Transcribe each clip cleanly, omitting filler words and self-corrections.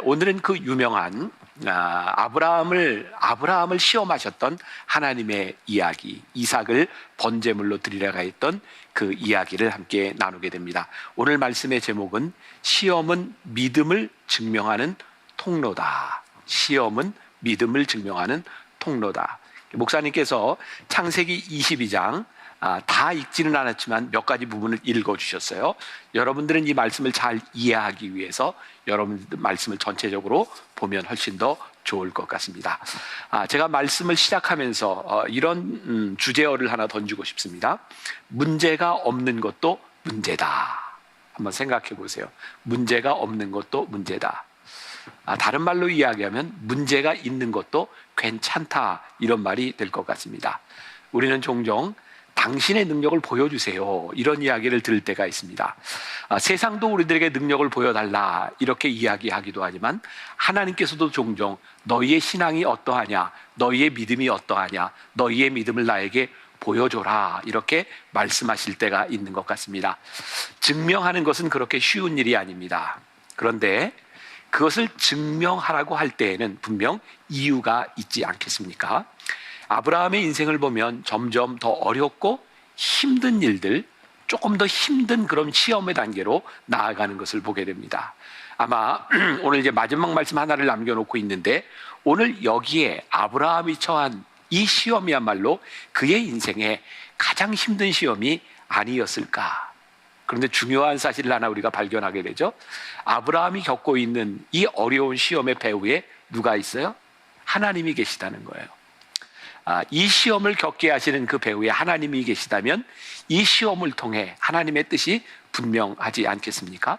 오늘은 그 유명한 아브라함을 시험하셨던 하나님의 이야기, 이삭을 번제물로 드리라고 했던 그 이야기를 함께 나누게 됩니다. 오늘 말씀의 제목은 시험은 믿음을 증명하는 통로다. 시험은 믿음을 증명하는 통로다. 목사님께서 창세기 22장 다 읽지는 않았지만 몇 가지 부분을 읽어주셨어요. 여러분들은 이 말씀을 잘 이해하기 위해서 여러분들 말씀을 전체적으로 보면 훨씬 더 좋을 것 같습니다. 제가 말씀을 시작하면서 이런 주제어를 하나 던지고 싶습니다. 문제가 없는 것도 문제다. 한번 생각해 보세요. 문제가 없는 것도 문제다. 다른 말로 이야기하면 문제가 있는 것도 괜찮다, 이런 말이 될 것 같습니다. 우리는 종종 당신의 능력을 보여주세요, 이런 이야기를 들을 때가 있습니다. 세상도 우리들에게 능력을 보여달라 이렇게 이야기하기도 하지만 하나님께서도 종종 너희의 신앙이 어떠하냐, 너희의 믿음이 어떠하냐, 너희의 믿음을 나에게 보여줘라, 이렇게 말씀하실 때가 있는 것 같습니다. 증명하는 것은 그렇게 쉬운 일이 아닙니다. 그런데 그것을 증명하라고 할 때에는 분명 이유가 있지 않겠습니까? 아브라함의 인생을 보면 점점 더 어렵고 힘든 일들, 조금 더 힘든 그런 시험의 단계로 나아가는 것을 보게 됩니다. 아마 오늘 이제 마지막 말씀 하나를 남겨놓고 있는데, 오늘 여기에 아브라함이 처한 이 시험이야말로 그의 인생의 가장 힘든 시험이 아니었을까? 그런데 중요한 사실을 하나 우리가 발견하게 되죠. 아브라함이 겪고 있는 이 어려운 시험의 배후에 누가 있어요? 하나님이 계시다는 거예요. 이 시험을 겪게 하시는 그 배후에 하나님이 계시다면 이 시험을 통해 하나님의 뜻이 분명하지 않겠습니까?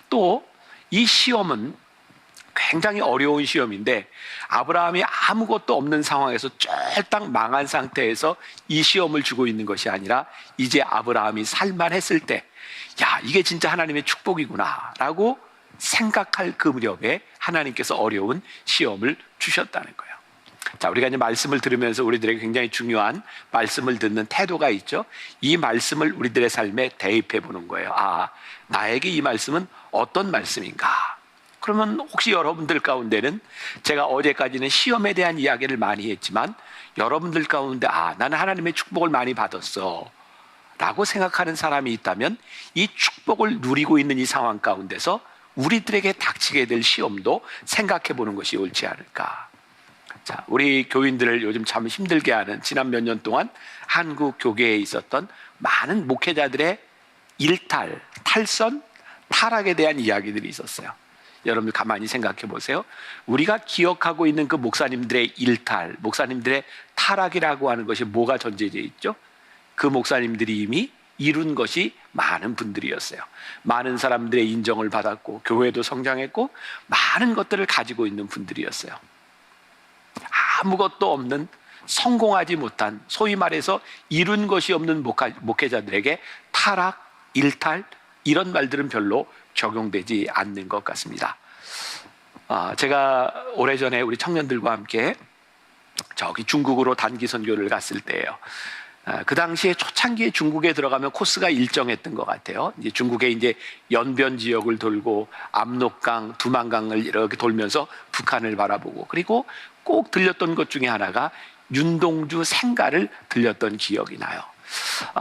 또 이 시험은 굉장히 어려운 시험인데, 아브라함이 아무것도 없는 상황에서 쫄딱 망한 상태에서 이 시험을 주고 있는 것이 아니라 이제 아브라함이 살만했을 때, 야, 이게 진짜 하나님의 축복이구나 라고 생각할 그 무렵에 하나님께서 어려운 시험을 주셨다는 거예요. 자, 우리가 이제 말씀을 들으면서 우리들에게 굉장히 중요한 말씀을 듣는 태도가 있죠. 이 말씀을 우리들의 삶에 대입해 보는 거예요. 나에게 이 말씀은 어떤 말씀인가? 그러면 혹시 여러분들 가운데는, 제가 어제까지는 시험에 대한 이야기를 많이 했지만 여러분들 가운데 나는 하나님의 축복을 많이 받았어 라고 생각하는 사람이 있다면, 이 축복을 누리고 있는 이 상황 가운데서 우리들에게 닥치게 될 시험도 생각해 보는 것이 옳지 않을까. 자, 우리 교인들을 요즘 참 힘들게 하는, 지난 몇 년 동안 한국 교계에 있었던 많은 목회자들의 일탈, 탈선, 타락에 대한 이야기들이 있었어요. 여러분들 가만히 생각해 보세요. 우리가 기억하고 있는 그 목사님들의 일탈, 목사님들의 타락이라고 하는 것이 뭐가 전제되어 있죠? 그 목사님들이 이미 이룬 것이 많은 분들이었어요. 많은 사람들의 인정을 받았고 교회도 성장했고 많은 것들을 가지고 있는 분들이었어요. 아무것도 없는, 성공하지 못한, 소위 말해서 이룬 것이 없는 목회자들에게 타락, 일탈, 이런 말들은 별로 적용되지 않는 것 같습니다. 제가 오래전에 우리 청년들과 함께 저기 중국으로 단기 선교를 갔을 때예요. 그 당시에 초창기에 중국에 들어가면 코스가 일정했던 것 같아요. 이제 중국의 이제 연변 지역을 돌고 압록강, 두만강을 이렇게 돌면서 북한을 바라보고, 그리고 꼭 들렸던 것 중에 하나가 윤동주 생가를 들렸던 기억이 나요.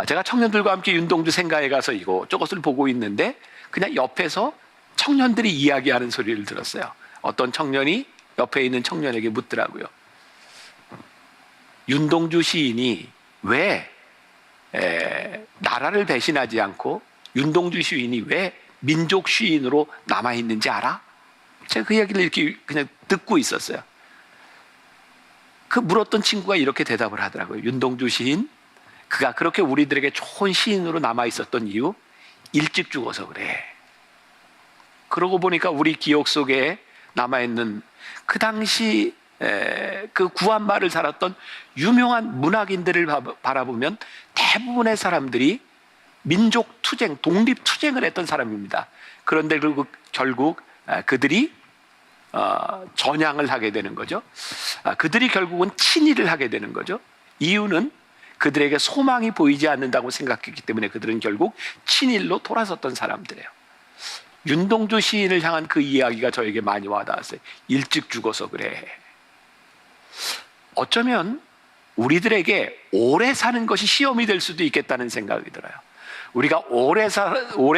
제가 청년들과 함께 윤동주 생가에 가서 저것을 보고 있는데 그냥 옆에서 청년들이 이야기하는 소리를 들었어요. 어떤 청년이 옆에 있는 청년에게 묻더라고요. 윤동주 시인이 왜 나라를 배신하지 않고 윤동주 시인이 왜 민족 시인으로 남아있는지 알아? 제가 그 이야기를 이렇게 그냥 듣고 있었어요. 그 물었던 친구가 이렇게 대답을 하더라고요. 윤동주 시인, 그가 그렇게 우리들에게 좋은 시인으로 남아있었던 이유, 일찍 죽어서 그래. 그러고 보니까 우리 기억 속에 남아있는 그 당시 그 구한말을 살았던 유명한 문학인들을 바라보면 대부분의 사람들이 민족 투쟁, 독립 투쟁을 했던 사람입니다. 그런데 결국 그들이 전향을 하게 되는 거죠. 그들이 결국은 친일을 하게 되는 거죠. 이유는 그들에게 소망이 보이지 않는다고 생각했기 때문에 그들은 결국 친일로 돌아섰던 사람들이에요. 윤동주 시인을 향한 그 이야기가 저에게 많이 와닿았어요. 일찍 죽어서 그래. 어쩌면 우리들에게 오래 사는 것이 시험이 될 수도 있겠다는 생각이 들어요. 우리가 오래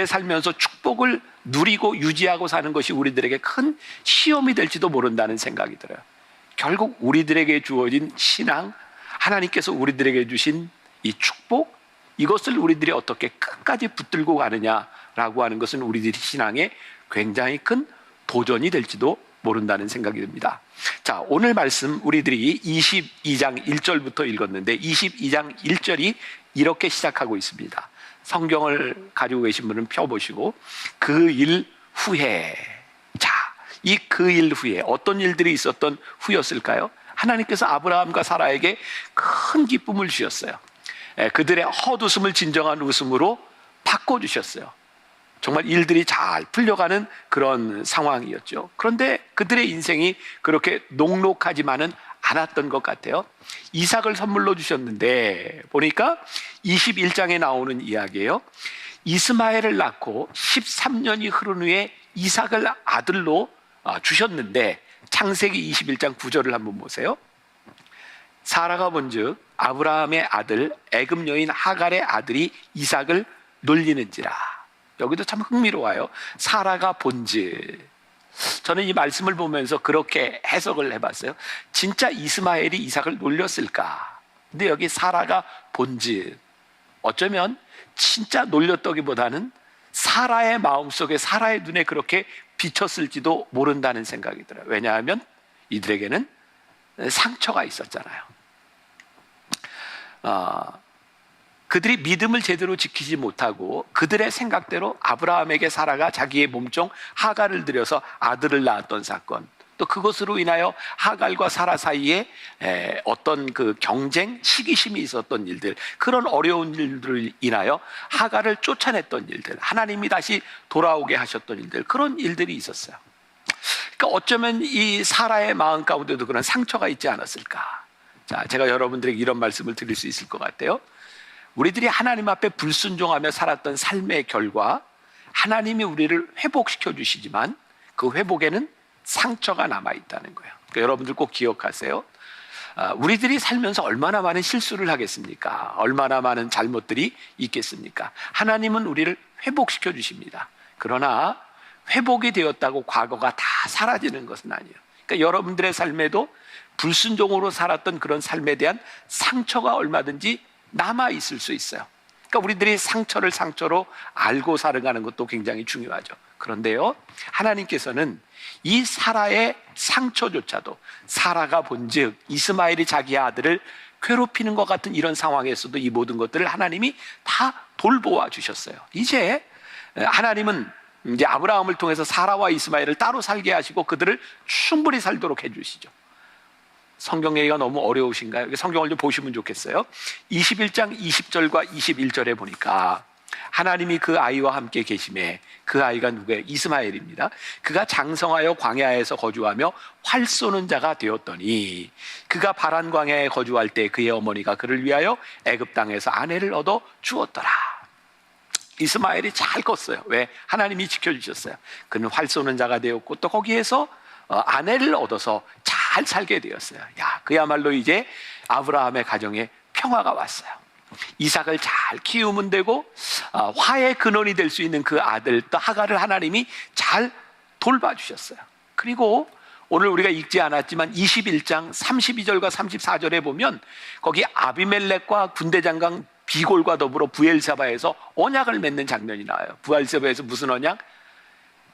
살면서 축복을 누리고 유지하고 사는 것이 우리들에게 큰 시험이 될지도 모른다는 생각이 들어요. 결국 우리들에게 주어진 신앙, 하나님께서 우리들에게 주신 이 축복, 이것을 우리들이 어떻게 끝까지 붙들고 가느냐라고 하는 것은 우리들의 신앙에 굉장히 큰 도전이 될지도 모른다는 생각이 듭니다. 자, 오늘 말씀 우리들이 22장 1절부터 읽었는데 22장 1절이 이렇게 시작하고 있습니다. 성경을 가지고 계신 분은 펴보시고, 그 일 후에. 자, 이 그 일 후에 어떤 일들이 있었던 후였을까요? 하나님께서 아브라함과 사라에게 큰 기쁨을 주셨어요. 그들의 헛웃음을 진정한 웃음으로 바꿔주셨어요. 정말 일들이 잘 풀려가는 그런 상황이었죠. 그런데 그들의 인생이 그렇게 녹록하지만은 않았던 것 같아요. 이삭을 선물로 주셨는데 보니까 21장에 나오는 이야기예요. 이스마엘을 낳고 13년이 흐른 후에 이삭을 아들로 주셨는데, 창세기 21장 9절을 한번 보세요. 사라가 본즉 아브라함의 아들 애굽 여인 하갈의 아들이 이삭을 놀리는지라. 여기도 참 흥미로워요. 사라가 본즉. 저는 이 말씀을 보면서 그렇게 해석을 해봤어요. 진짜 이스마엘이 이삭을 놀렸을까? 근데 여기 사라가 본즉, 어쩌면 진짜 놀렸다기보다는 사라의 마음속에, 사라의 눈에 그렇게 비쳤을지도 모른다는 생각이 들어요. 왜냐하면 이들에게는 상처가 있었잖아요. 그들이 믿음을 제대로 지키지 못하고 그들의 생각대로 아브라함에게 사라가 자기의 몸종 하갈을 들여서 아들을 낳았던 사건, 또 그것으로 인하여 하갈과 사라 사이에 어떤 그 경쟁, 시기심이 있었던 일들, 그런 어려운 일들을 인하여 하갈을 쫓아냈던 일들, 하나님이 다시 돌아오게 하셨던 일들, 그런 일들이 있었어요. 그러니까 어쩌면 이 사라의 마음 가운데도 그런 상처가 있지 않았을까. 자, 제가 여러분들에게 이런 말씀을 드릴 수 있을 것 같아요. 우리들이 하나님 앞에 불순종하며 살았던 삶의 결과, 하나님이 우리를 회복시켜 주시지만 그 회복에는 상처가 남아있다는 거예요. 그러니까 여러분들 꼭 기억하세요. 우리들이 살면서 얼마나 많은 실수를 하겠습니까? 얼마나 많은 잘못들이 있겠습니까? 하나님은 우리를 회복시켜 주십니다. 그러나 회복이 되었다고 과거가 다 사라지는 것은 아니에요. 그러니까 여러분들의 삶에도 불순종으로 살았던 그런 삶에 대한 상처가 얼마든지 남아있을 수 있어요. 그러니까 우리들이 상처를 상처로 알고 살아가는 것도 굉장히 중요하죠. 그런데요, 하나님께서는 이 사라의 상처조차도, 사라가 본즉 이스마엘이 자기 아들을 괴롭히는 것 같은 이런 상황에서도 이 모든 것들을 하나님이 다 돌보아 주셨어요. 이제 하나님은 이제 아브라함을 통해서 사라와 이스마엘을 따로 살게 하시고 그들을 충분히 살도록 해주시죠. 성경 얘기가 너무 어려우신가요? 성경을 좀 보시면 좋겠어요. 21장 20절과 21절에 보니까 하나님이 그 아이와 함께 계심에, 그 아이가 누구예요? 이스마엘입니다. 그가 장성하여 광야에서 거주하며 활 쏘는 자가 되었더니, 그가 바란 광야에 거주할 때 그의 어머니가 그를 위하여 애굽 땅에서 아내를 얻어 주었더라. 이스마엘이 잘 컸어요. 왜? 하나님이 지켜주셨어요. 그는 활 쏘는 자가 되었고 또 거기에서 아내를 얻어서 잘 살게 되었어요. 야, 그야말로 이제 아브라함의 가정에 평화가 왔어요. 이삭을 잘 키우면 되고 화의 근원이 될 수 있는 그 아들 또 하갈을 하나님이 잘 돌봐주셨어요. 그리고 오늘 우리가 읽지 않았지만 21장 32절과 34절에 보면 거기 아비멜렉과 군대장관 비골과 더불어 부엘세바에서 언약을 맺는 장면이 나와요. 부엘세바에서 무슨 언약?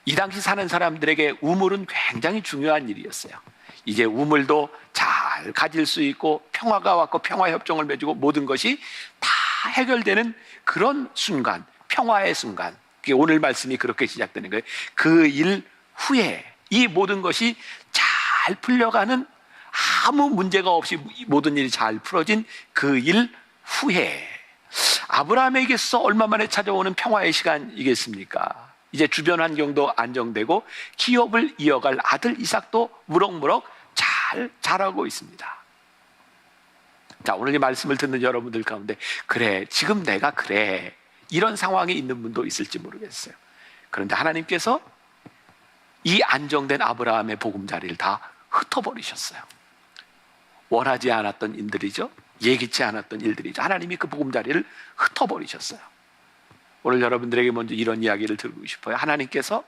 이 당시 사는 사람들에게 우물은 굉장히 중요한 일이었어요. 이제 우물도 잘 가질 수 있고 평화가 왔고 평화협정을 맺고 모든 것이 다 해결되는 그런 순간, 평화의 순간, 그게 오늘 말씀이 그렇게 시작되는 거예요. 그 일 후에 이 모든 것이 잘 풀려가는, 아무 문제가 없이 모든 일이 잘 풀어진 그 일 후에 아브라함에게서 얼마 만에 찾아오는 평화의 시간이겠습니까? 이제 주변 환경도 안정되고 기업을 이어갈 아들 이삭도 무럭무럭 잘 자라고 있습니다. 자, 오늘 이 말씀을 듣는 여러분들 가운데 그래, 지금 내가 그래, 이런 상황에 있는 분도 있을지 모르겠어요. 그런데 하나님께서 이 안정된 아브라함의 보금자리를 다 흩어버리셨어요. 원하지 않았던 일들이죠. 예기치 않았던 일들이죠. 하나님이 그 보금자리를 흩어버리셨어요. 오늘 여러분들에게 먼저 이런 이야기를 드리고 싶어요. 하나님께서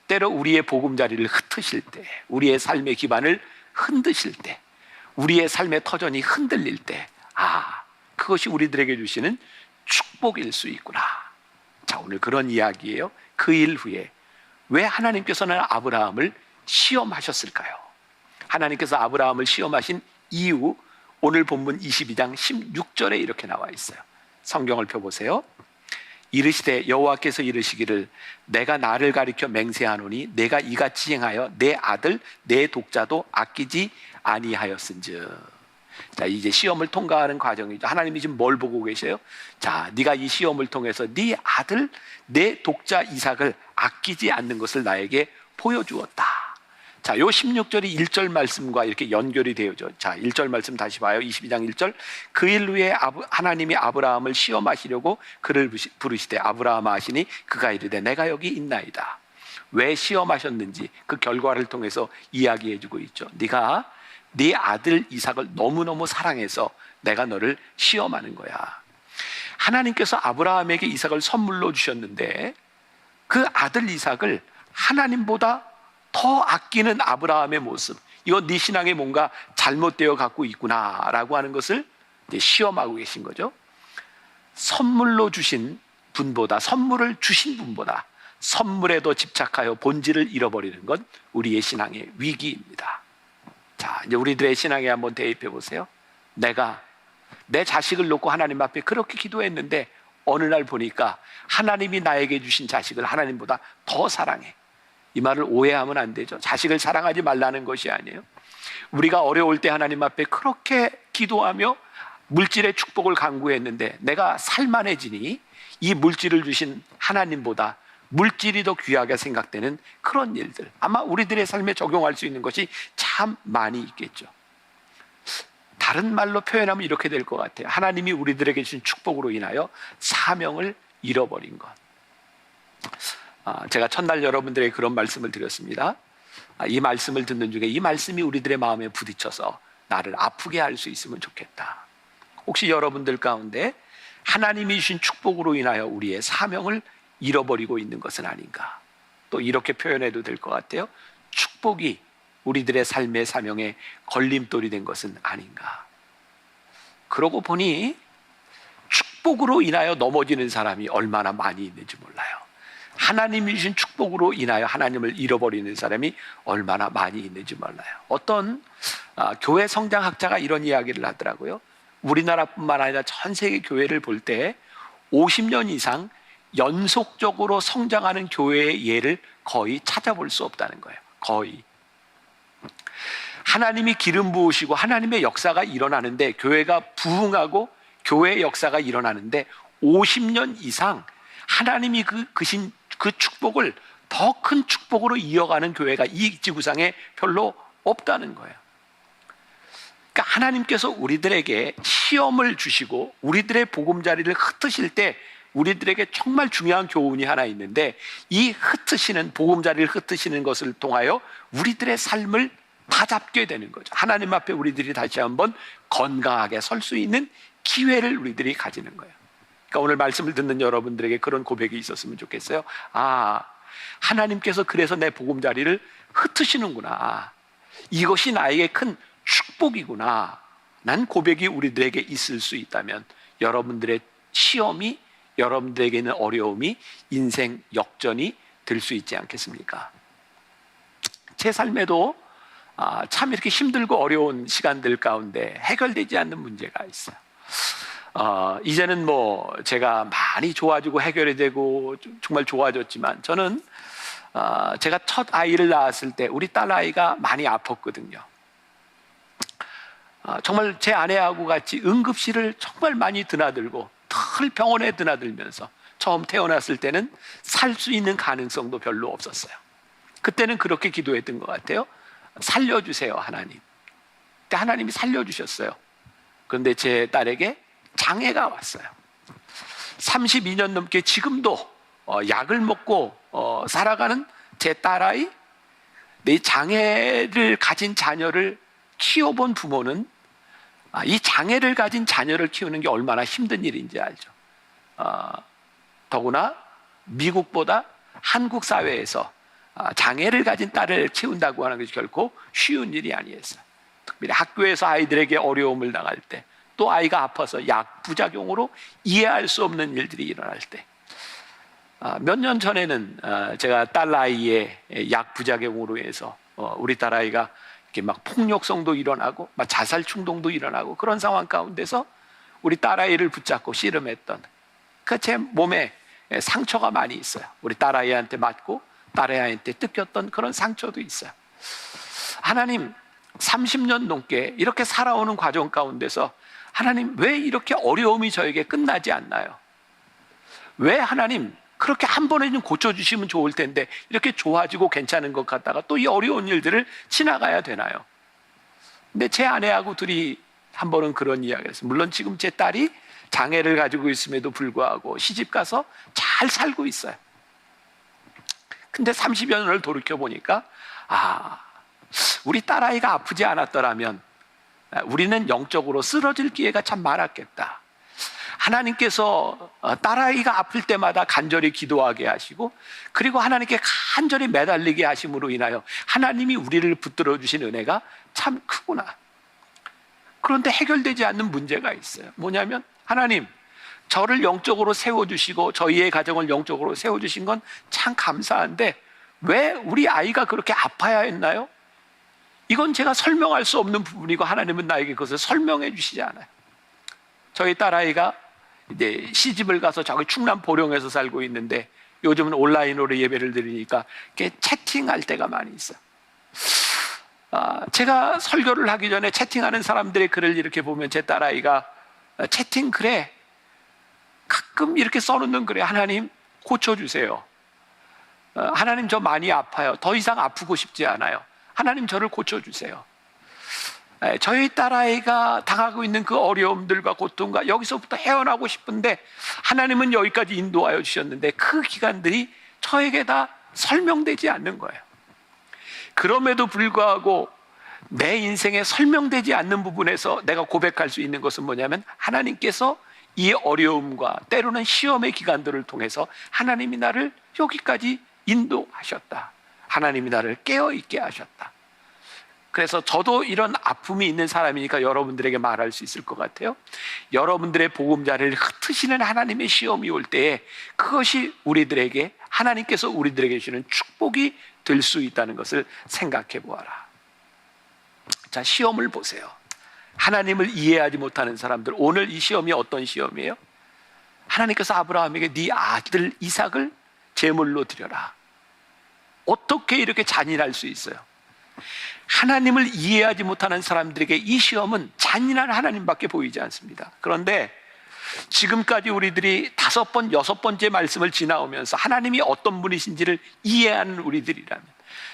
때로 우리의 보금자리를 흩으실 때, 우리의 삶의 기반을 흔드실 때, 우리의 삶의 터전이 흔들릴 때, 그것이 우리들에게 주시는 축복일 수 있구나. 자, 오늘 그런 이야기예요. 그 일 후에 왜 하나님께서는 아브라함을 시험하셨을까요? 하나님께서 아브라함을 시험하신 이유, 오늘 본문 22장 16절에 이렇게 나와 있어요. 성경을 펴보세요. 이르시되 여호와께서 이르시기를 내가 나를 가리켜 맹세하노니 내가 이같이 행하여 내 아들 내 독자도 아끼지 아니하였은즉. 자, 이제 시험을 통과하는 과정이죠. 하나님이 지금 뭘 보고 계세요? 자, 네가 이 시험을 통해서 네 아들 내 독자 이삭을 아끼지 않는 것을 나에게 보여주었다. 자, 요 16절이 1절 말씀과 이렇게 연결이 되어져. 자, 1절 말씀 다시 봐요. 22장 1절. 그 일 후에 하나님이 아브라함을 시험하시려고 그를 부르시되 아브라함아 하시니 그가 이르되 내가 여기 있나이다. 왜 시험하셨는지 그 결과를 통해서 이야기해주고 있죠. 네가 네 아들 이삭을 너무너무 사랑해서 내가 너를 시험하는 거야. 하나님께서 아브라함에게 이삭을 선물로 주셨는데 그 아들 이삭을 하나님보다 더 아끼는 아브라함의 모습, 이건 네 신앙에 뭔가 잘못되어 갖고 있구나라고 하는 것을 이제 시험하고 계신 거죠. 선물로 주신 분보다, 선물을 주신 분보다 선물에 더 집착하여 본질을 잃어버리는 건 우리의 신앙의 위기입니다. 자, 이제 우리들의 신앙에 한번 대입해 보세요. 내가 내 자식을 놓고 하나님 앞에 그렇게 기도했는데 어느 날 보니까 하나님이 나에게 주신 자식을 하나님보다 더 사랑해. 이 말을 오해하면 안 되죠. 자식을 사랑하지 말라는 것이 아니에요. 우리가 어려울 때 하나님 앞에 그렇게 기도하며 물질의 축복을 간구했는데 내가 살만해지니 이 물질을 주신 하나님보다 물질이 더 귀하게 생각되는 그런 일들, 아마 우리들의 삶에 적용할 수 있는 것이 참 많이 있겠죠. 다른 말로 표현하면 이렇게 될 것 같아요. 하나님이 우리들에게 주신 축복으로 인하여 사명을 잃어버린 것. 제가 첫날 여러분들에게 그런 말씀을 드렸습니다. 이 말씀을 듣는 중에 이 말씀이 우리들의 마음에 부딪혀서 나를 아프게 할 수 있으면 좋겠다. 혹시 여러분들 가운데 하나님이 주신 축복으로 인하여 우리의 사명을 잃어버리고 있는 것은 아닌가? 또 이렇게 표현해도 될 것 같아요. 축복이 우리들의 삶의 사명에 걸림돌이 된 것은 아닌가? 그러고 보니 축복으로 인하여 넘어지는 사람이 얼마나 많이 있는지 몰라요. 하나님이 주신 축복으로 인하여 하나님을 잃어버리는 사람이 얼마나 많이 있는지 몰라요. 어떤 교회 성장학자가 이런 이야기를 하더라고요. 우리나라뿐만 아니라 전 세계 교회를 볼 때 50년 이상 연속적으로 성장하는 교회의 예를 거의 찾아볼 수 없다는 거예요. 거의. 하나님이 기름 부으시고 하나님의 역사가 일어나는데, 교회가 부흥하고 교회의 역사가 일어나는데 50년 이상 하나님이 그 축복을 더 큰 축복으로 이어가는 교회가 이 지구상에 별로 없다는 거예요. 그러니까 하나님께서 우리들에게 시험을 주시고 우리들의 보금자리를 흩으실 때 우리들에게 정말 중요한 교훈이 하나 있는데, 이 흩으시는 보금자리를 흩으시는 것을 통하여 우리들의 삶을 다잡게 되는 거죠. 하나님 앞에 우리들이 다시 한번 건강하게 설 수 있는 기회를 우리들이 가지는 거예요. 그러니까 오늘 말씀을 듣는 여러분들에게 그런 고백이 있었으면 좋겠어요. 하나님께서 그래서 내 보금자리를 흩으시는구나. 이것이 나에게 큰 축복이구나. 난 고백이 우리들에게 있을 수 있다면 여러분들의 시험이, 여러분들에게는 어려움이 인생 역전이 될 수 있지 않겠습니까? 제 삶에도 참 이렇게 힘들고 어려운 시간들 가운데 해결되지 않는 문제가 있어요. 이제는 뭐 제가 많이 좋아지고 해결이 되고 정말 좋아졌지만, 저는 제가 첫 아이를 낳았을 때 우리 딸 아이가 많이 아팠거든요. 정말 제 아내하고 같이 응급실을 정말 많이 드나들고 늘 병원에 드나들면서 처음 태어났을 때는 살 수 있는 가능성도 별로 없었어요. 그때는 그렇게 기도했던 것 같아요. 살려주세요, 하나님. 그때 하나님이 살려주셨어요. 그런데 제 딸에게 장애가 왔어요. 32년 넘게 지금도 약을 먹고 살아가는 제 딸아이, 내 장애를 가진 자녀를 키워본 부모는 이 장애를 가진 자녀를 키우는 게 얼마나 힘든 일인지 알죠. 더구나 미국보다 한국 사회에서 장애를 가진 딸을 키운다고 하는 것이 결코 쉬운 일이 아니었어요. 특별히 학교에서 아이들에게 어려움을 당할 때, 또 아이가 아파서 약 부작용으로 이해할 수 없는 일들이 일어날 때, 몇 년 전에는 제가 딸아이의 약 부작용으로 해서 우리 딸아이가 이렇게 막 폭력성도 일어나고 막 자살 충동도 일어나고 그런 상황 가운데서 우리 딸아이를 붙잡고 씨름했던 그 제 몸에 상처가 많이 있어요. 우리 딸아이한테 맞고 딸아이한테 뜯겼던 그런 상처도 있어요. 하나님, 30년 넘게 이렇게 살아오는 과정 가운데서 하나님, 왜 이렇게 어려움이 저에게 끝나지 않나요? 왜 하나님 그렇게 한 번에 좀 고쳐주시면 좋을 텐데 이렇게 좋아지고 괜찮은 것 같다가 또 이 어려운 일들을 지나가야 되나요? 근데 제 아내하고 둘이 한 번은 그런 이야기를 했어요. 물론 지금 제 딸이 장애를 가지고 있음에도 불구하고 시집가서 잘 살고 있어요. 근데 30여 년을 돌이켜보니까 우리 딸아이가 아프지 않았더라면 우리는 영적으로 쓰러질 기회가 참 많았겠다. 하나님께서 딸아이가 아플 때마다 간절히 기도하게 하시고, 그리고 하나님께 간절히 매달리게 하심으로 인하여 하나님이 우리를 붙들어 주신 은혜가 참 크구나. 그런데 해결되지 않는 문제가 있어요. 뭐냐면, 하나님, 저를 영적으로 세워주시고 저희의 가정을 영적으로 세워주신 건 참 감사한데 왜 우리 아이가 그렇게 아파야 했나요? 이건 제가 설명할 수 없는 부분이고 하나님은 나에게 그것을 설명해 주시지 않아요. 저희 딸아이가 이제 시집을 가서 저기 충남 보령에서 살고 있는데 요즘은 온라인으로 예배를 드리니까 채팅할 때가 많이 있어요. 제가 설교를 하기 전에 채팅하는 사람들의 글을 이렇게 보면 제 딸아이가 채팅 글에 가끔 이렇게 써놓는 글에 하나님 고쳐주세요. 하나님 저 많이 아파요. 더 이상 아프고 싶지 않아요. 하나님 저를 고쳐주세요. 저희 딸아이가 당하고 있는 그 어려움들과 고통과 여기서부터 헤어나고 싶은데 하나님은 여기까지 인도하여 주셨는데 그 기간들이 저에게 다 설명되지 않는 거예요. 그럼에도 불구하고 내 인생에 설명되지 않는 부분에서 내가 고백할 수 있는 것은 뭐냐면 하나님께서 이 어려움과 때로는 시험의 기간들을 통해서 하나님이 나를 여기까지 인도하셨다. 하나님이 나를 깨어있게 하셨다. 그래서 저도 이런 아픔이 있는 사람이니까 여러분들에게 말할 수 있을 것 같아요. 여러분들의 보금자리를 흩으시는 하나님의 시험이 올 때에 그것이 우리들에게 하나님께서 우리들에게 주시는 축복이 될 수 있다는 것을 생각해 보아라. 자, 시험을 보세요. 하나님을 이해하지 못하는 사람들, 오늘 이 시험이 어떤 시험이에요? 하나님께서 아브라함에게 네 아들 이삭을 제물로 드려라. 어떻게 이렇게 잔인할 수 있어요? 하나님을 이해하지 못하는 사람들에게 이 시험은 잔인한 하나님밖에 보이지 않습니다. 그런데 지금까지 우리들이 5번, 6번째 말씀을 지나오면서 하나님이 어떤 분이신지를 이해하는 우리들이라면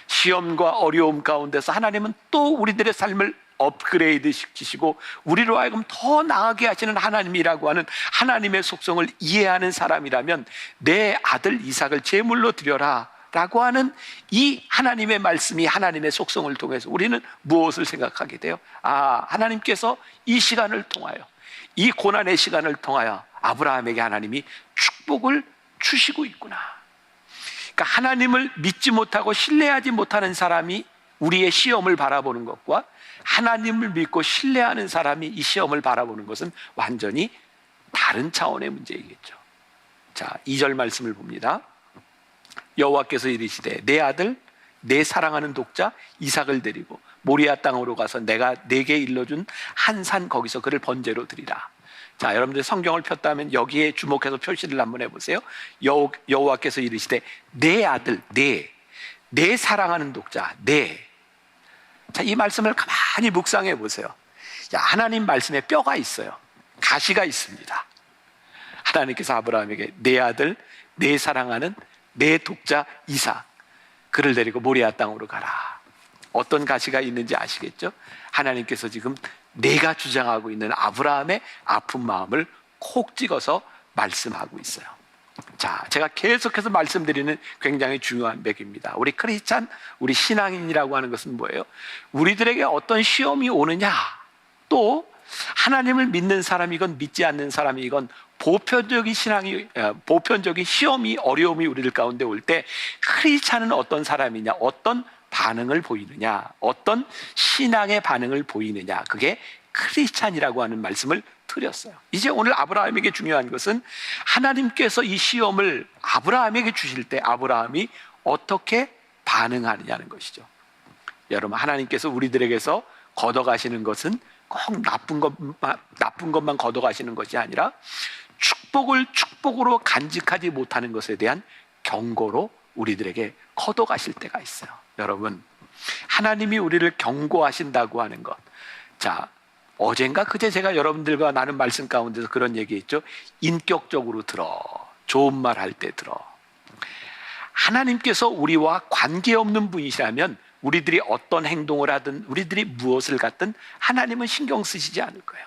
시험과 어려움 가운데서 하나님은 또 우리들의 삶을 업그레이드 시키시고 우리로 하여금 더 나아가게 하시는 하나님이라고 하는 하나님의 속성을 이해하는 사람이라면 내 아들 이삭을 제물로 드려라 라고 하는 이 하나님의 말씀이 하나님의 속성을 통해서 우리는 무엇을 생각하게 돼요? 하나님께서 이 시간을 통하여, 이 고난의 시간을 통하여 아브라함에게 하나님이 축복을 주시고 있구나. 그러니까 하나님을 믿지 못하고 신뢰하지 못하는 사람이 우리의 시험을 바라보는 것과 하나님을 믿고 신뢰하는 사람이 이 시험을 바라보는 것은 완전히 다른 차원의 문제이겠죠. 자, 2절 말씀을 봅니다. 여호와께서 이르시되 내 아들 내 사랑하는 독자 이삭을 데리고 모리아 땅으로 가서 내가 네게 일러준 한 산 거기서 그를 번제로 드리라. 자, 여러분들 성경을 폈다면 여기에 주목해서 표시를 한번 해보세요. 여호와께서 이르시되 내 아들 내 사랑하는 독자 자, 이 말씀을 가만히 묵상해 보세요. 하나님 말씀에 뼈가 있어요. 가시가 있습니다. 하나님께서 아브라함에게 내 아들 내 사랑하는 내 독자 이삭 그를 데리고 모리아 땅으로 가라. 어떤 가시가 있는지 아시겠죠? 하나님께서 지금 내가 주장하고 있는 아브라함의 아픈 마음을 콕 찍어서 말씀하고 있어요. 자, 제가 계속해서 말씀드리는 굉장히 중요한 맥입니다. 우리 크리스찬, 우리 신앙인이라고 하는 것은 뭐예요? 우리들에게 어떤 시험이 오느냐, 또 하나님을 믿는 사람이건 믿지 않는 사람이건 보편적인 시험이, 어려움이 우리들 가운데 올 때 크리스찬은 어떤 사람이냐, 어떤 반응을 보이느냐, 어떤 신앙의 반응을 보이느냐, 그게 크리스찬이라고 하는 말씀을 드렸어요. 이제 오늘 아브라함에게 중요한 것은 하나님께서 이 시험을 아브라함에게 주실 때 아브라함이 어떻게 반응하느냐는 것이죠. 여러분, 하나님께서 우리들에게서 걷어가시는 것은 꼭 나쁜 것만 걷어가시는 것이 아니라 축복을 축복으로 간직하지 못하는 것에 대한 경고로 우리들에게 걷어가실 때가 있어요. 여러분, 하나님이 우리를 경고하신다고 하는 것, 자, 어젠가 그제 제가 여러분들과 나눈 말씀 가운데서 그런 얘기했죠. 인격적으로 들어, 좋은 말 할 때 들어. 하나님께서 우리와 관계없는 분이시라면 우리들이 어떤 행동을 하든 우리들이 무엇을 갖든 하나님은 신경 쓰시지 않을 거예요.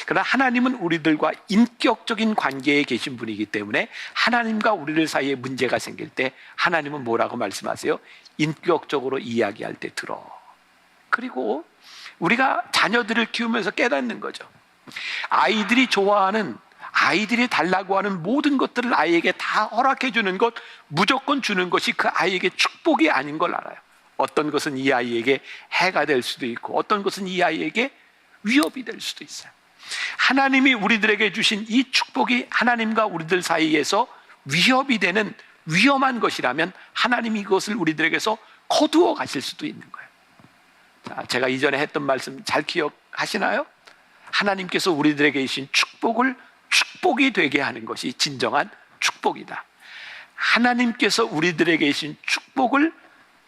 그러나 하나님은 우리들과 인격적인 관계에 계신 분이기 때문에 하나님과 우리들 사이에 문제가 생길 때 하나님은 뭐라고 말씀하세요? 인격적으로 이야기할 때 들어. 그리고 우리가 자녀들을 키우면서 깨닫는 거죠. 아이들이 좋아하는, 아이들이 달라고 하는 모든 것들을 아이에게 다 허락해 주는 것, 무조건 주는 것이 그 아이에게 축복이 아닌 걸 알아요. 어떤 것은 이 아이에게 해가 될 수도 있고 어떤 것은 이 아이에게 위협이 될 수도 있어요. 하나님이 우리들에게 주신 이 축복이 하나님과 우리들 사이에서 위협이 되는 위험한 것이라면 하나님이 이것을 우리들에게서 거두어 가실 수도 있는 거예요. 자, 제가 이전에 했던 말씀 잘 기억하시나요? 하나님께서 우리들에게 주신 축복을 축복이 되게 하는 것이 진정한 축복이다. 하나님께서 우리들에게 주신 축복을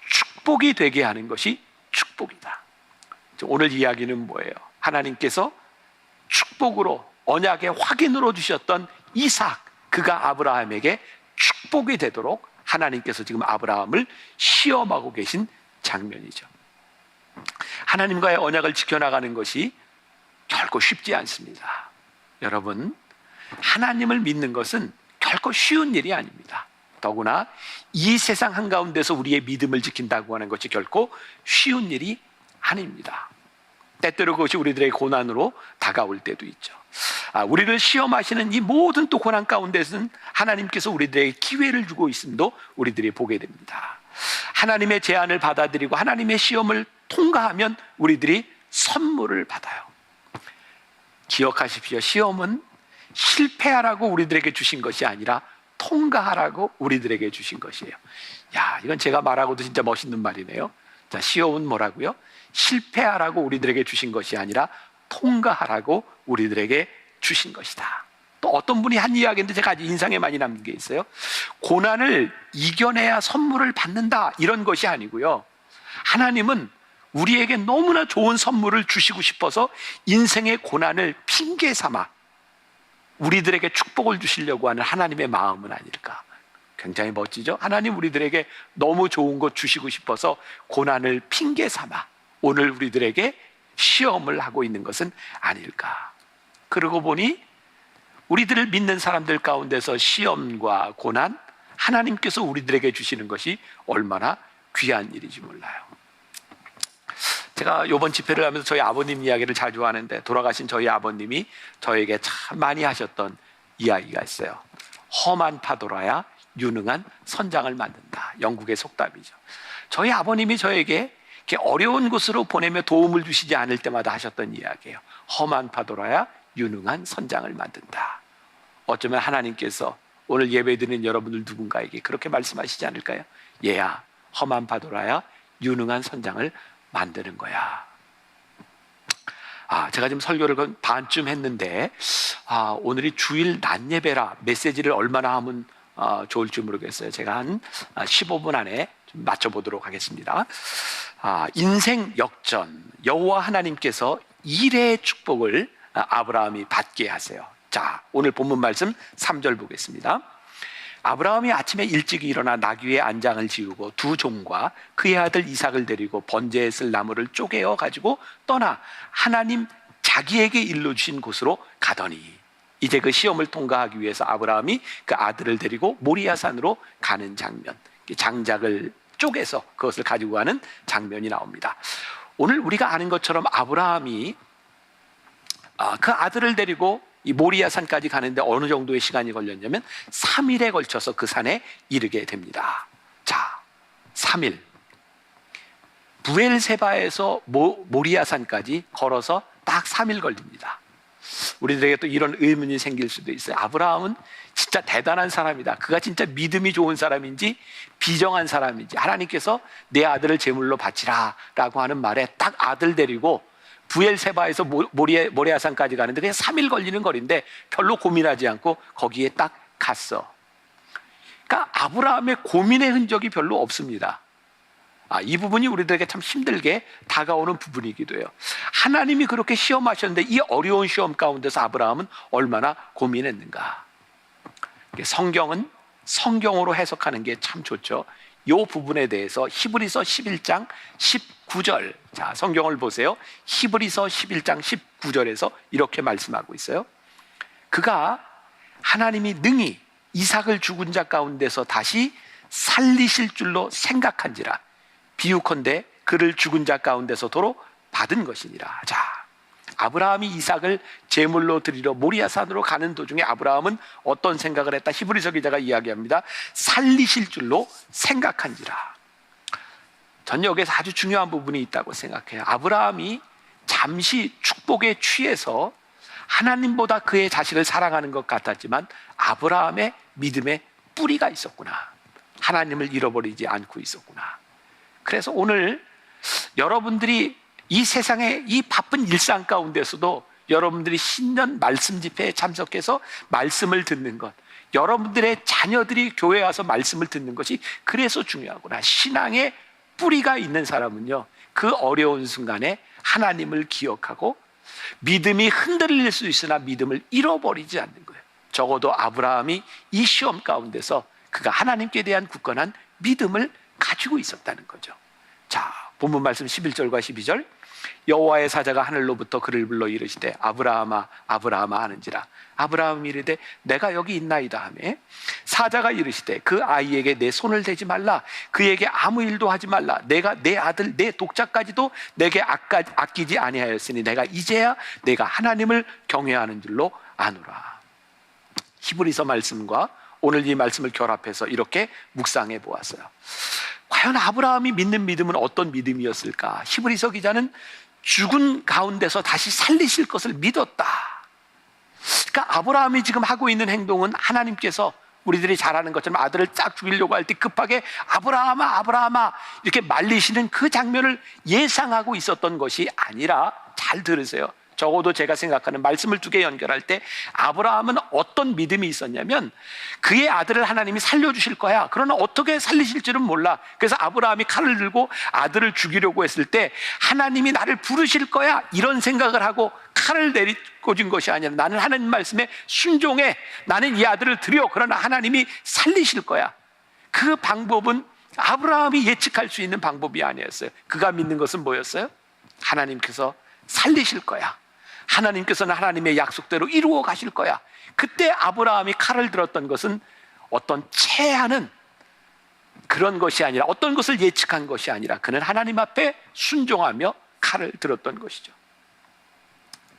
축복이 되게 하는 것이 축복이다. 오늘 이야기는 뭐예요? 하나님께서 축복으로, 언약의 확인으로 주셨던 이삭, 그가 아브라함에게 축복이 되도록 하나님께서 지금 아브라함을 시험하고 계신 장면이죠. 하나님과의 언약을 지켜나가는 것이 결코 쉽지 않습니다. 여러분, 하나님을 믿는 것은 결코 쉬운 일이 아닙니다. 더구나 이 세상 한가운데서 우리의 믿음을 지킨다고 하는 것이 결코 쉬운 일이 아닙니다. 때때로 그것이 우리들의 고난으로 다가올 때도 있죠. 우리를 시험하시는 이 모든 또 고난 가운데서는 하나님께서 우리들에게 기회를 주고 있음도 우리들이 보게 됩니다. 하나님의 제안을 받아들이고 하나님의 시험을 통과하면 우리들이 선물을 받아요. 기억하십시오. 시험은 실패하라고 우리들에게 주신 것이 아니라 통과하라고 우리들에게 주신 것이에요. 야, 이건 제가 말하고도 진짜 멋있는 말이네요. 자, 시험은 뭐라고요? 실패하라고 우리들에게 주신 것이 아니라 통과하라고 우리들에게 주신 것이다. 또 어떤 분이 한 이야기인데 제가 아주 인상에 많이 남는 게 있어요. 고난을 이겨내야 선물을 받는다, 이런 것이 아니고요. 하나님은 우리에게 너무나 좋은 선물을 주시고 싶어서 인생의 고난을 핑계 삼아 우리들에게 축복을 주시려고 하는 하나님의 마음은 아닐까. 굉장히 멋지죠? 하나님 우리들에게 너무 좋은 것 주시고 싶어서 고난을 핑계 삼아 오늘 우리들에게 시험을 하고 있는 것은 아닐까. 그러고 보니 우리들을 믿는 사람들 가운데서 시험과 고난, 하나님께서 우리들에게 주시는 것이 얼마나 귀한 일인지 몰라요. 제가 이번 집회를 하면서 저희 아버님 이야기를 자주 하는데, 돌아가신 저희 아버님이 저에게 참 많이 하셨던 이야기가 있어요. 험한 파도라야 유능한 선장을 만든다. 영국의 속담이죠. 저희 아버님이 저에게 이렇게 어려운 곳으로 보내며 도움을 주시지 않을 때마다 하셨던 이야기예요. 험한 파도라야 유능한 선장을 만든다. 어쩌면 하나님께서 오늘 예배드리는 여러분들 누군가에게 그렇게 말씀하시지 않을까요? 얘야, 험한 파도라야 유능한 선장을 만드는 거야. 제가 지금 설교를 반쯤 했는데 오늘이 주일 낮 예배라 메시지를 얼마나 하면 좋을지 모르겠어요. 제가 한 15분 안에 좀 맞춰보도록 하겠습니다. 인생 역전, 여호와 하나님께서 일의 축복을 아브라함이 받게 하세요. 자, 오늘 본문 말씀 3절 보겠습니다. 아브라함이 아침에 일찍 일어나 나귀의 안장을 지우고 두 종과 그의 아들 이삭을 데리고 번제에 쓸 나무를 쪼개어 가지고 떠나 하나님 자기에게 일러 주신 곳으로 가더니, 이제 그 시험을 통과하기 위해서 아브라함이 그 아들을 데리고 모리아산으로 가는 장면, 장작을 쪼개서 그것을 가지고 가는 장면이 나옵니다. 오늘 우리가 아는 것처럼 아브라함이 그 아들을 데리고 이 모리아산까지 가는데 어느 정도의 시간이 걸렸냐면 3일에 걸쳐서 그 산에 이르게 됩니다. 자, 3일. 부엘세바에서 모리아산까지 걸어서 딱 3일 걸립니다. 우리들에게 또 이런 의문이 생길 수도 있어요. 아브라함은 진짜 대단한 사람이다. 그가 진짜 믿음이 좋은 사람인지 비정한 사람인지, 하나님께서 내 아들을 제물로 바치라 라고 하는 말에 딱 아들 데리고 부엘세바에서 모리아산까지 가는데 그냥 3일 걸리는 거리인데 별로 고민하지 않고 거기에 딱 갔어. 그러니까 아브라함의 고민의 흔적이 별로 없습니다. 이 부분이 우리들에게 참 힘들게 다가오는 부분이기도 해요. 하나님이 그렇게 시험하셨는데 이 어려운 시험 가운데서 아브라함은 얼마나 고민했는가. 성경은 성경으로 해석하는 게 참 좋죠. 이 부분에 대해서 히브리서 11장 19절, 자, 성경을 보세요. 히브리서 11장 19절에서 이렇게 말씀하고 있어요. 그가 하나님이 능히 이삭을 죽은 자 가운데서 다시 살리실 줄로 생각한지라 비유컨대 그를 죽은 자 가운데서 도로 받은 것이니라. 자, 아브라함이 이삭을 제물로 드리러 모리아산으로 가는 도중에 아브라함은 어떤 생각을 했다? 히브리서 기자가 이야기합니다. 살리실 줄로 생각한지라. 전 여기에서 아주 중요한 부분이 있다고 생각해요. 아브라함이 잠시 축복에 취해서 하나님보다 그의 자식을 사랑하는 것 같았지만 아브라함의 믿음에 뿌리가 있었구나. 하나님을 잃어버리지 않고 있었구나. 그래서 오늘 여러분들이 이 세상의 이 바쁜 일상 가운데서도 여러분들이 신년 말씀 집회에 참석해서 말씀을 듣는 것, 여러분들의 자녀들이 교회에 와서 말씀을 듣는 것이 그래서 중요하구나. 신앙의 뿌리가 있는 사람은요, 그 어려운 순간에 하나님을 기억하고 믿음이 흔들릴 수 있으나 믿음을 잃어버리지 않는 거예요. 적어도 아브라함이 이 시험 가운데서 그가 하나님께 대한 굳건한 믿음을 가지고 있었다는 거죠. 자, 본문 말씀 11절과 12절. 여호와의 사자가 하늘로부터 그를 불러 이르시되 아브라함아 아브라함아 하는지라. 아브라함이 이르되 내가 여기 있나이다 하매 사자가 이르시되 그 아이에게 내 손을 대지 말라. 그에게 아무 일도 하지 말라. 내가 내 아들 내 독자까지도 내게 아끼지 아니하였으니 내가 이제야 내가 하나님을 경외하는 줄로 아노라. 히브리서 말씀과 오늘 이 말씀을 결합해서 이렇게 묵상해 보았어요. 과연 아브라함이 믿는 믿음은 어떤 믿음이었을까? 히브리서 기자는 죽은 가운데서 다시 살리실 것을 믿었다. 그러니까 아브라함이 지금 하고 있는 행동은 하나님께서 우리들이 잘 아는 것처럼 아들을 쫙 죽이려고 할 때 급하게 아브라함아 아브라함아 이렇게 말리시는 그 장면을 예상하고 있었던 것이 아니라, 잘 들으세요. 적어도 제가 생각하는 말씀을 두 개 연결할 때 아브라함은 어떤 믿음이 있었냐면 그의 아들을 하나님이 살려주실 거야. 그러나 어떻게 살리실지는 몰라. 그래서 아브라함이 칼을 들고 아들을 죽이려고 했을 때 하나님이 나를 부르실 거야, 이런 생각을 하고 칼을 내리꽂은 것이 아니라 나는 하나님 말씀에 순종해. 나는 이 아들을 드려. 그러나 하나님이 살리실 거야. 그 방법은 아브라함이 예측할 수 있는 방법이 아니었어요. 그가 믿는 것은 뭐였어요? 하나님께서 살리실 거야. 하나님께서는 하나님의 약속대로 이루어 가실 거야. 그때 아브라함이 칼을 들었던 것은 어떤 체하는 그런 것이 아니라, 어떤 것을 예측한 것이 아니라 그는 하나님 앞에 순종하며 칼을 들었던 것이죠.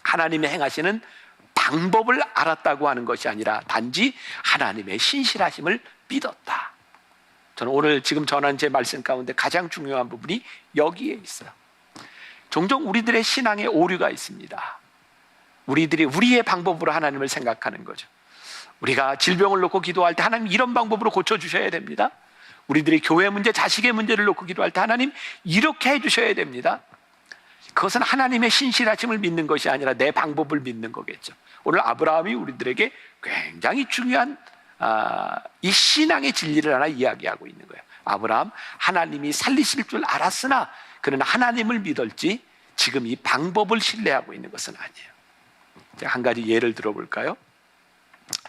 하나님의 행하시는 방법을 알았다고 하는 것이 아니라 단지 하나님의 신실하심을 믿었다. 저는 오늘 지금 전한 제 말씀 가운데 가장 중요한 부분이 여기에 있어요. 종종 우리들의 신앙에 오류가 있습니다. 우리들이 우리의 방법으로 하나님을 생각하는 거죠. 우리가 질병을 놓고 기도할 때 하나님 이런 방법으로 고쳐주셔야 됩니다. 우리들이 교회 문제, 자식의 문제를 놓고 기도할 때 하나님 이렇게 해주셔야 됩니다. 그것은 하나님의 신실하심을 믿는 것이 아니라 내 방법을 믿는 거겠죠. 오늘 아브라함이 우리들에게 굉장히 중요한 이 신앙의 진리를 하나 이야기하고 있는 거예요. 아브라함, 하나님이 살리실 줄 알았으나 그는 하나님을 믿을지 지금 이 방법을 신뢰하고 있는 것은 아니에요. 제가 한 가지 예를 들어볼까요?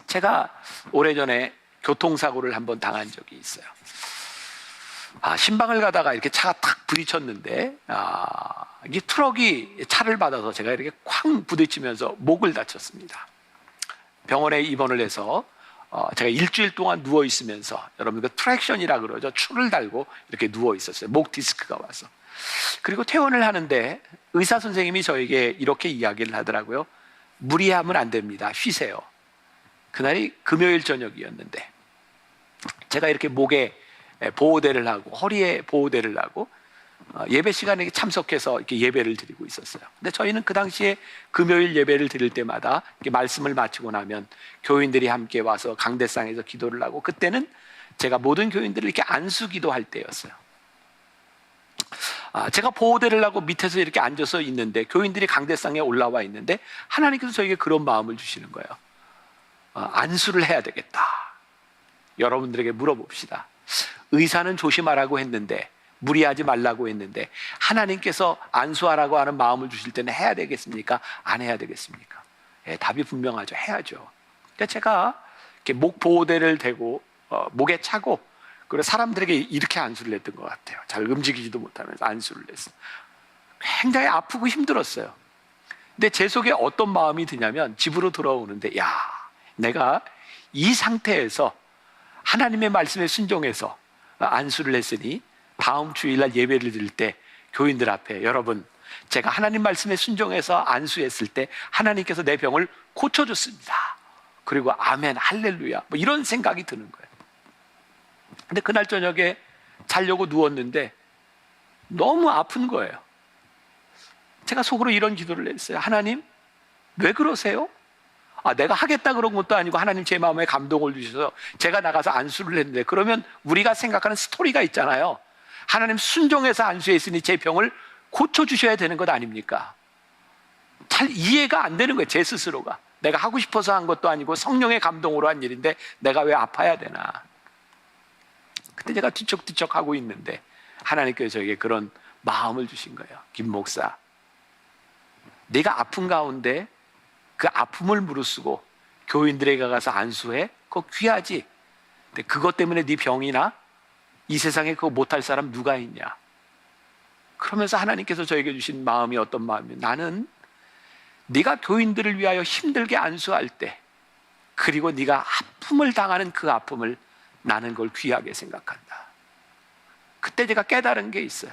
제가 오래전에 교통사고를 한번 당한 적이 있어요. 신방을 가다가 이렇게 차가 탁 부딪혔는데 이 트럭이 차를 받아서 제가 이렇게 쾅 부딪히면서 목을 다쳤습니다. 병원에 입원을 해서 제가 일주일 동안 누워 있으면서, 여러분 그 트랙션이라 그러죠. 줄을 달고 이렇게 누워 있었어요. 목 디스크가 와서. 그리고 퇴원을 하는데 의사 선생님이 저에게 이렇게 이야기를 하더라고요. 무리하면 안 됩니다. 쉬세요. 그날이 금요일 저녁이었는데 제가 이렇게 목에 보호대를 하고 허리에 보호대를 하고 예배 시간에 참석해서 이렇게 예배를 드리고 있었어요. 근데 저희는 그 당시에 금요일 예배를 드릴 때마다 이렇게 말씀을 마치고 나면 교인들이 함께 와서 강대상에서 기도를 하고, 그때는 제가 모든 교인들을 이렇게 안수기도 할 때였어요. 제가 보호대를 하고 밑에서 이렇게 앉아서 있는데 교인들이 강대상에 올라와 있는데 하나님께서 저에게 그런 마음을 주시는 거예요. 안수를 해야 되겠다. 여러분들에게 물어봅시다. 의사는 조심하라고 했는데, 무리하지 말라고 했는데 하나님께서 안수하라고 하는 마음을 주실 때는 해야 되겠습니까? 안 해야 되겠습니까? 답이 분명하죠. 해야죠. 그러니까 제가 이렇게 목 보호대를 대고 목에 차고, 그리고 사람들에게 이렇게 안수를 했던 것 같아요. 잘 움직이지도 못하면서 안수를 했어요. 굉장히 아프고 힘들었어요. 근데 제 속에 어떤 마음이 드냐면, 집으로 돌아오는데 야, 내가 이 상태에서 하나님의 말씀에 순종해서 안수를 했으니 다음 주일날 예배를 드릴 때 교인들 앞에, 여러분 제가 하나님 말씀에 순종해서 안수했을 때 하나님께서 내 병을 고쳐줬습니다. 그리고 아멘 할렐루야 뭐 이런 생각이 드는 거예요. 근데 그날 저녁에 자려고 누웠는데 너무 아픈 거예요. 제가 속으로 이런 기도를 했어요. 하나님 왜 그러세요? 내가 하겠다 그런 것도 아니고 하나님 제 마음에 감동을 주셔서 제가 나가서 안수를 했는데, 그러면 우리가 생각하는 스토리가 있잖아요. 하나님 순종해서 안수했으니 제 병을 고쳐주셔야 되는 것 아닙니까? 잘 이해가 안 되는 거예요. 제 스스로가. 내가 하고 싶어서 한 것도 아니고 성령의 감동으로 한 일인데 내가 왜 아파야 되나. 그때 제가 뒤척뒤척 하고 있는데 하나님께서 저에게 그런 마음을 주신 거예요. 김 목사, 네가 아픈 가운데 그 아픔을 무릅쓰고 교인들에게 가서 안수해? 그거 귀하지. 근데 그것 때문에 네 병이나 이 세상에 그거 못할 사람 누가 있냐. 그러면서 하나님께서 저에게 주신 마음이 어떤 마음이면, 나는 네가 교인들을 위하여 힘들게 안수할 때, 그리고 네가 아픔을 당하는 그 아픔을 나는 그걸 귀하게 생각한다. 그때 제가 깨달은 게 있어요.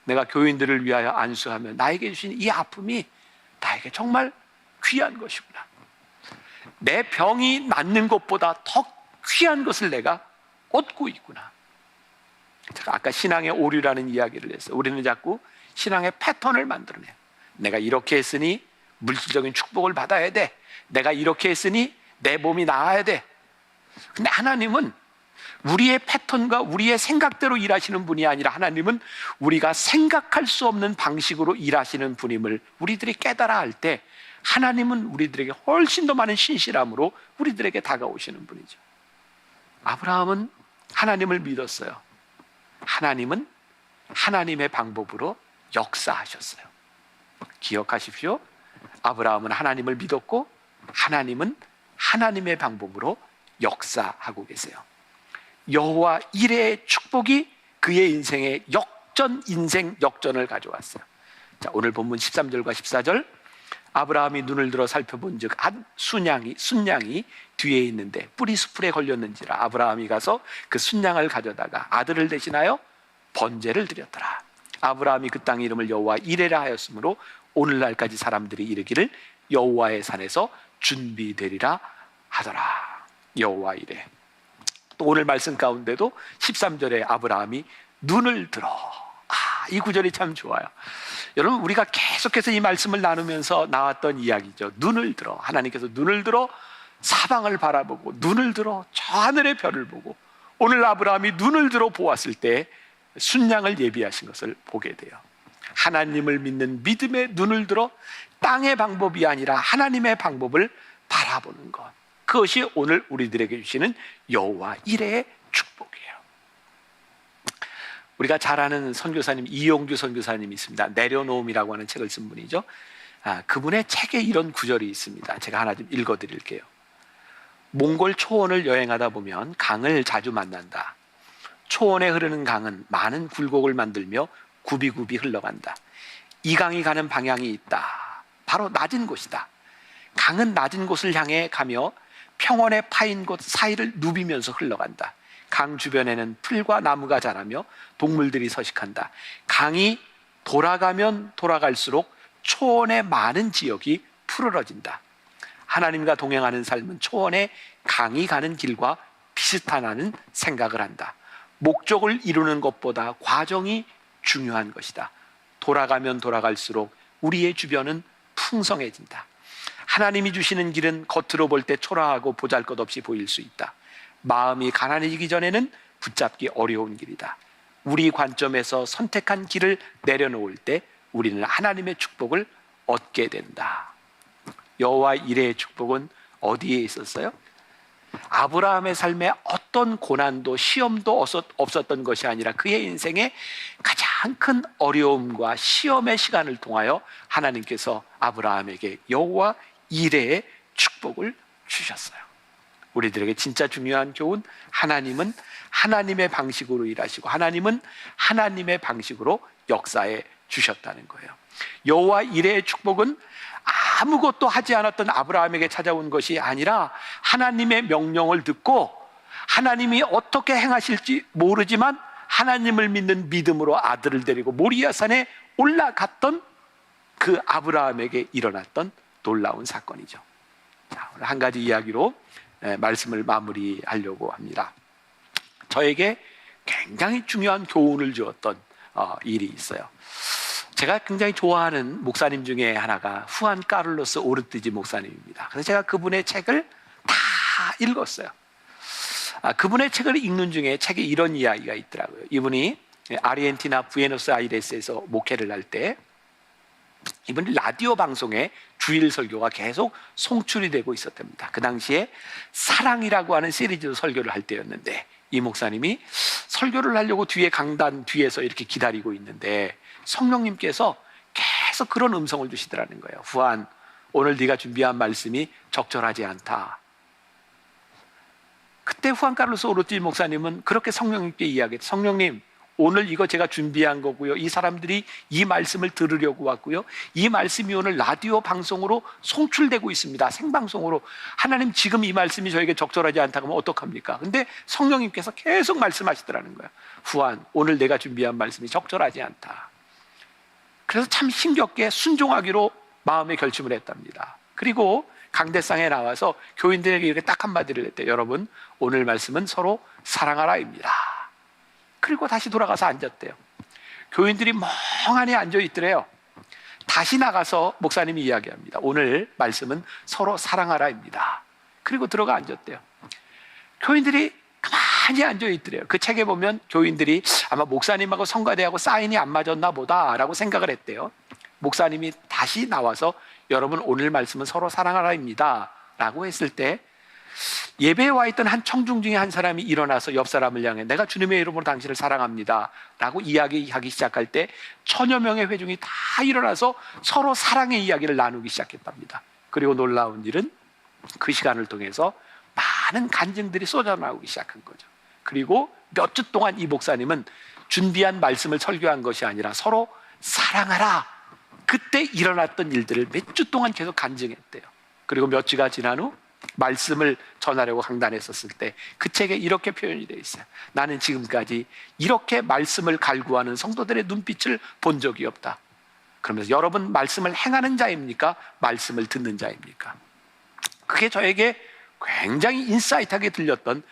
내가 교인들을 위하여 안수하면 나에게 주신 이 아픔이 나에게 정말 귀한 것이구나. 내 병이 낫는 것보다 더 귀한 것을 내가 얻고 있구나. 제가 아까 신앙의 오류라는 이야기를 했어요. 우리는 자꾸 신앙의 패턴을 만들어내요. 내가 이렇게 했으니 물질적인 축복을 받아야 돼. 내가 이렇게 했으니 내 몸이 나아야 돼. 근데 하나님은 우리의 패턴과 우리의 생각대로 일하시는 분이 아니라, 하나님은 우리가 생각할 수 없는 방식으로 일하시는 분임을 우리들이 깨달아 할 때, 하나님은 우리들에게 훨씬 더 많은 신실함으로 우리들에게 다가오시는 분이죠. 아브라함은 하나님을 믿었어요. 하나님은 하나님의 방법으로 역사하셨어요. 기억하십시오. 아브라함은 하나님을 믿었고 하나님은 하나님의 방법으로 역사하고 계세요. 여호와 이레의 축복이 그의 인생에 인생 역전을 가져왔어요. 자, 오늘 본문 13절과 14절, 아브라함이 눈을 들어 살펴본 즉 한 순양이 뒤에 있는데 뿌리 수풀에 걸렸는지라 아브라함이 가서 그 순양을 가져다가 아들을 대신하여 번제를 드렸더라. 아브라함이 그 땅 이름을 여호와 이레라 하였으므로 오늘날까지 사람들이 이르기를 여호와의 산에서 준비되리라 하더라. 여호와 이레. 또 오늘 말씀 가운데도 13절에 아브라함이 눈을 들어. 이 구절이 참 좋아요. 여러분, 우리가 계속해서 이 말씀을 나누면서 나왔던 이야기죠. 눈을 들어. 하나님께서 눈을 들어 사방을 바라보고, 눈을 들어 저 하늘의 별을 보고, 오늘 아브라함이 눈을 들어 보았을 때 순양을 예비하신 것을 보게 돼요. 하나님을 믿는 믿음의 눈을 들어 땅의 방법이 아니라 하나님의 방법을 바라보는 것, 그것이 오늘 우리들에게 주시는 여호와 이레의 축복이에요. 우리가 잘 아는 선교사님 이용주 선교사님이 있습니다. 내려놓음이라고 하는 책을 쓴 분이죠. 그분의 책에 이런 구절이 있습니다. 제가 하나 좀 읽어드릴게요. 몽골 초원을 여행하다 보면 강을 자주 만난다. 초원에 흐르는 강은 많은 굴곡을 만들며 굽이굽이 흘러간다. 이 강이 가는 방향이 있다. 바로 낮은 곳이다. 강은 낮은 곳을 향해 가며 평원의 파인 곳 사이를 누비면서 흘러간다. 강 주변에는 풀과 나무가 자라며 동물들이 서식한다. 강이 돌아가면 돌아갈수록 초원의 많은 지역이 푸르러진다. 하나님과 동행하는 삶은 초원의 강이 가는 길과 비슷하다는 생각을 한다. 목적을 이루는 것보다 과정이 중요한 것이다. 돌아가면 돌아갈수록 우리의 주변은 풍성해진다. 하나님이 주시는 길은 겉으로 볼 때 초라하고 보잘것없이 보일 수 있다. 마음이 가난해지기 전에는 붙잡기 어려운 길이다. 우리 관점에서 선택한 길을 내려놓을 때 우리는 하나님의 축복을 얻게 된다. 여호와 이레의 축복은 어디에 있었어요? 아브라함의 삶에 어떤 고난도 시험도 없었던 것이 아니라 그의 인생에 가장 큰 어려움과 시험의 시간을 통하여 하나님께서 아브라함에게 여호와 이레의 축복을 주셨어요. 우리들에게 진짜 중요한 교훈, 하나님은 하나님의 방식으로 일하시고 하나님은 하나님의 방식으로 역사해 주셨다는 거예요. 여호와 이레의 축복은 아무것도 하지 않았던 아브라함에게 찾아온 것이 아니라 하나님의 명령을 듣고 하나님이 어떻게 행하실지 모르지만 하나님을 믿는 믿음으로 아들을 데리고 모리아산에 올라갔던 그 아브라함에게 일어났던 놀라운 사건이죠. 자, 오늘 한 가지 이야기로 말씀을 마무리하려고 합니다. 저에게 굉장히 중요한 교훈을 주었던 일이 있어요. 제가 굉장히 좋아하는 목사님 중에 하나가 후안 카를로스 오르티지 목사님입니다. 그래서 제가 그분의 책을 다 읽었어요. 그분의 책을 읽는 중에 책에 이런 이야기가 있더라고요. 이분이 아르헨티나 부에노스아이레스에서 목회를 할 때 이분이 라디오 방송에 주일 설교가 계속 송출이 되고 있었답니다. 그 당시에 사랑이라고 하는 시리즈 설교를 할 때였는데 이 목사님이 설교를 하려고 뒤에 강단 뒤에서 이렇게 기다리고 있는데 성령님께서 계속 그런 음성을 주시더라는 거예요. 후안, 오늘 네가 준비한 말씀이 적절하지 않다. 그때 후안 카를로스 오르티지 목사님은 그렇게 성령님께 이야기했어요. 성령님, 오늘 이거 제가 준비한 거고요. 이 사람들이 이 말씀을 들으려고 왔고요. 이 말씀이 오늘 라디오 방송으로 송출되고 있습니다. 생방송으로. 하나님 지금 이 말씀이 저에게 적절하지 않다고 하면 어떡합니까? 근데 성령님께서 계속 말씀하시더라는 거예요. 후안, 오늘 내가 준비한 말씀이 적절하지 않다. 그래서 참 힘겹게 순종하기로 마음의 결심을 했답니다. 그리고 강대상에 나와서 교인들에게 이렇게 딱 한마디를 했대요. 여러분, 오늘 말씀은 서로 사랑하라입니다. 그리고 다시 돌아가서 앉았대요. 교인들이 멍하니 앉아있더래요. 다시 나가서 목사님이 이야기합니다. 오늘 말씀은 서로 사랑하라입니다. 그리고 들어가 앉았대요. 교인들이 가만히 앉아있더래요. 그 책에 보면 교인들이 아마 목사님하고 성가대하고 사인이 안 맞았나 보다라고 생각을 했대요. 목사님이 다시 나와서 여러분 오늘 말씀은 서로 사랑하라입니다 라고 했을 때 예배에 와 있던 한 청중 중에 한 사람이 일어나서 옆 사람을 향해 내가 주님의 이름으로 당신을 사랑합니다 라고 이야기하기 시작할 때 1000여 명의 회중이 다 일어나서 서로 사랑의 이야기를 나누기 시작했답니다. 그리고 놀라운 일은 그 시간을 통해서 많은 간증들이 쏟아나오기 시작한 거죠. 그리고 몇 주 동안 이 목사님은 준비한 말씀을 설교한 것이 아니라 서로 사랑하라, 그때 일어났던 일들을 몇 주 동안 계속 간증했대요. 그리고 몇 주가 지난 후 말씀을 전하려고 강단했었을 때 그 책에 이렇게 표현이 되어 있어요. 나는 지금까지 이렇게 말씀을 갈구하는 성도들의 눈빛을 본 적이 없다. 그러면서 여러분 말씀을 행하는 자입니까? 말씀을 듣는 자입니까? 그게 저에게 굉장히 인사이트하게 들렸던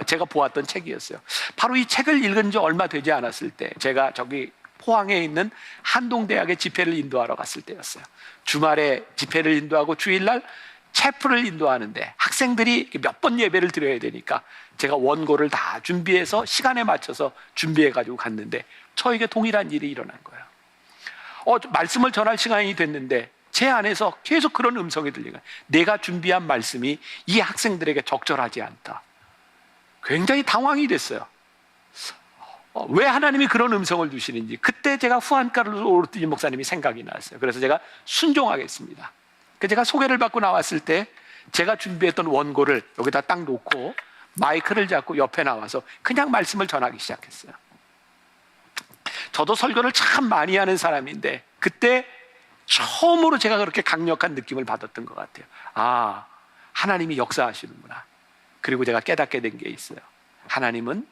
제가 보았던 책이었어요. 바로 이 책을 읽은 지 얼마 되지 않았을 때 제가 저기 포항에 있는 한동대학에 집회를 인도하러 갔을 때였어요. 주말에 집회를 인도하고 주일날 체프를 인도하는데 학생들이 몇 번 예배를 드려야 되니까 제가 원고를 다 준비해서 시간에 맞춰서 준비해가지고 갔는데 저에게 동일한 일이 일어난 거예요. 말씀을 전할 시간이 됐는데 제 안에서 계속 그런 음성이 들리고 내가 준비한 말씀이 이 학생들에게 적절하지 않다. 굉장히 당황이 됐어요. 왜 하나님이 그런 음성을 주시는지 그때 제가 후안 카를로스 오르티지 목사님이 생각이 났어요. 그래서 제가 순종하겠습니다. 제가 소개를 받고 나왔을 때 제가 준비했던 원고를 여기다 딱 놓고 마이크를 잡고 옆에 나와서 그냥 말씀을 전하기 시작했어요. 저도 설교를 참 많이 하는 사람인데 그때 처음으로 제가 그렇게 강력한 느낌을 받았던 것 같아요. 아, 하나님이 역사하시는구나. 그리고 제가 깨닫게 된 게 있어요. 하나님은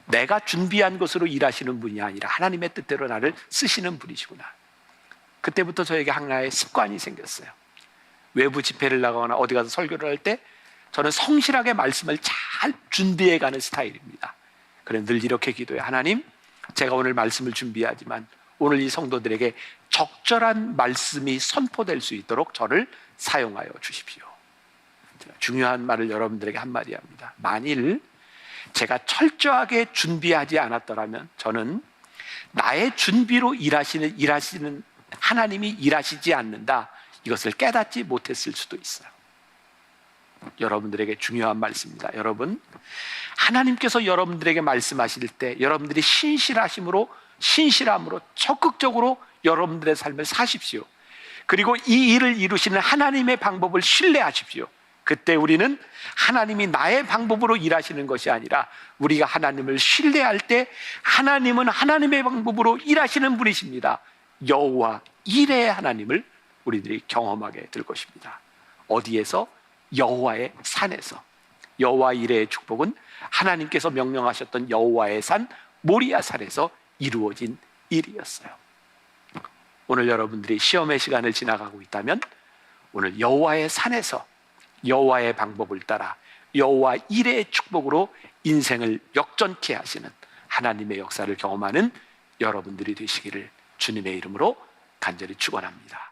내가 준비한 것으로 일하시는 분이 아니라 하나님의 뜻대로 나를 쓰시는 분이시구나. 그때부터 저에게 하나의 습관이 생겼어요. 외부 집회를 나가거나 어디 가서 설교를 할 때 저는 성실하게 말씀을 잘 준비해 가는 스타일입니다. 그래서 늘 이렇게 기도해요. 하나님, 제가 오늘 말씀을 준비하지만 오늘 이 성도들에게 적절한 말씀이 선포될 수 있도록 저를 사용하여 주십시오. 중요한 말을 여러분들에게 한마디 합니다. 만일 제가 철저하게 준비하지 않았더라면 저는 나의 준비로 일하시는 하나님이 일하시지 않는다, 이것을 깨닫지 못했을 수도 있어요. 여러분들에게 중요한 말씀입니다. 여러분, 하나님께서 여러분들에게 말씀하실 때 여러분들이 신실함으로 적극적으로 여러분들의 삶을 사십시오. 그리고 이 일을 이루시는 하나님의 방법을 신뢰하십시오. 그때 우리는 하나님이 나의 방법으로 일하시는 것이 아니라 우리가 하나님을 신뢰할 때 하나님은 하나님의 방법으로 일하시는 분이십니다. 여호와 이레의 하나님을 우리들이 경험하게 될 것입니다. 어디에서? 여호와의 산에서. 여호와 이레의 축복은 하나님께서 명령하셨던 여호와의 산 모리아 산에서 이루어진 일이었어요. 오늘 여러분들이 시험의 시간을 지나가고 있다면 오늘 여호와의 산에서 여호와의 방법을 따라 여호와 이레의 축복으로 인생을 역전케 하시는 하나님의 역사를 경험하는 여러분들이 되시기를 주님의 이름으로 간절히 축원합니다.